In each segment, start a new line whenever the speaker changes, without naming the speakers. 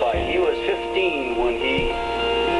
fight. He was 15 when he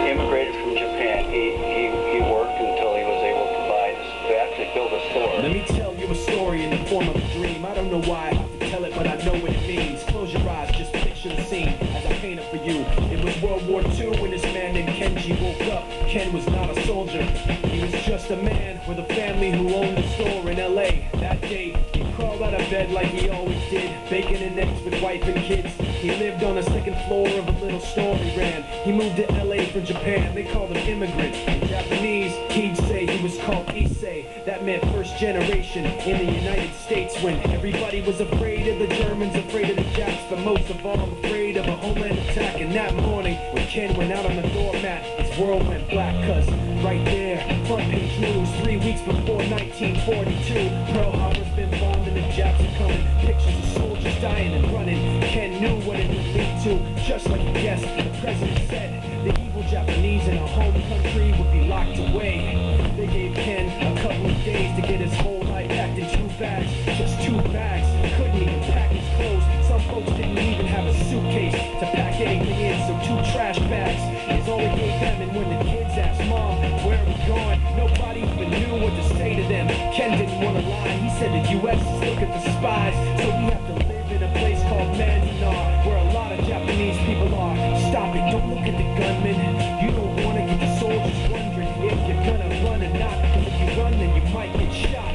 immigrated from Japan. He worked until he was able to actually build a store.
Let me tell you a story in the form of a dream. I don't know why I have to tell it, but I know what it means. Close your eyes, just picture the scene as I paint it for you. It was World War II when this man named Kenji woke up. Ken was not a soldier. He was just a man with a family who owned a store in LA. That day, he crawled out of bed like he always did, bacon and eggs with wife and kids. He lived on the second floor of a little store he ran. He moved to LA from Japan. They called him immigrant. In Japanese, he'd say he was called Issei. That meant first generation in the United States, when everybody was afraid of the Germans, afraid of the Japs, but most of all afraid of a homeland attack. And that morning, when Ken went out on the doormat, his world went black, cause right there, front page news, 3 weeks before 1942, Pearl Harbor's been bombed and the Japs are coming. Pictures of soldiers dying and running. Ken knew what it would lead to, just like he guessed. The president said the evil Japanese in our home country would be locked away. They gave Ken a couple of days to get his whole life packed in 2 bags, just 2 bags. Couldn't even pack his clothes. Some folks didn't even have a suitcase to pack anything in, so 2 trash bags is all he gave them. And when the kids asked Mom, where are we going, nobody even knew what to say to them. Ken didn't want to lie. He said the U.S. is looking for spies, so we have to live in a place called Manzanar, where a lot of Japanese people are. Stop it, don't look at the gunmen. You don't want to get the soldiers wondering if you're gonna run or not, because if you run then you might get shot.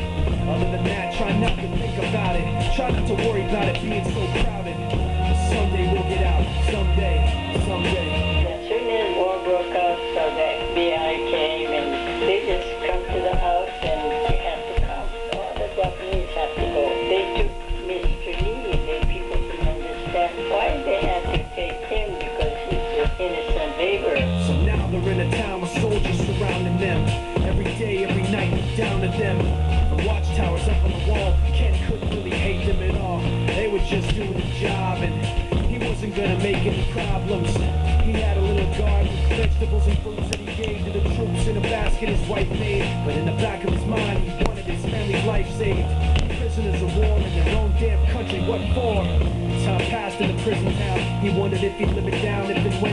Other than that, try not to think about it. Try not to worry about it being so crowded. But someday we'll get out. Someday.
As soon as war broke out, so the FBI came and they just come to the house and they had to come. All the Japanese had to go. They took Mr. Lee. People didn't understand why they had to take him, because he's an innocent laborer.
So now they're in a town with soldiers surrounding them. Every day, every night, down to them. The watchtowers up on the wall, Ken couldn't really hate them at all. They were just doing the job, and he wasn't gonna make any problems. He had a little garden with vegetables and fruits that he gave to the troops in a basket his wife made. But in the back of his mind, he wanted his family's life saved. Prisoners of war in their own damn country, what for? Time passed in the prison town. He wondered if he'd live it down, if and when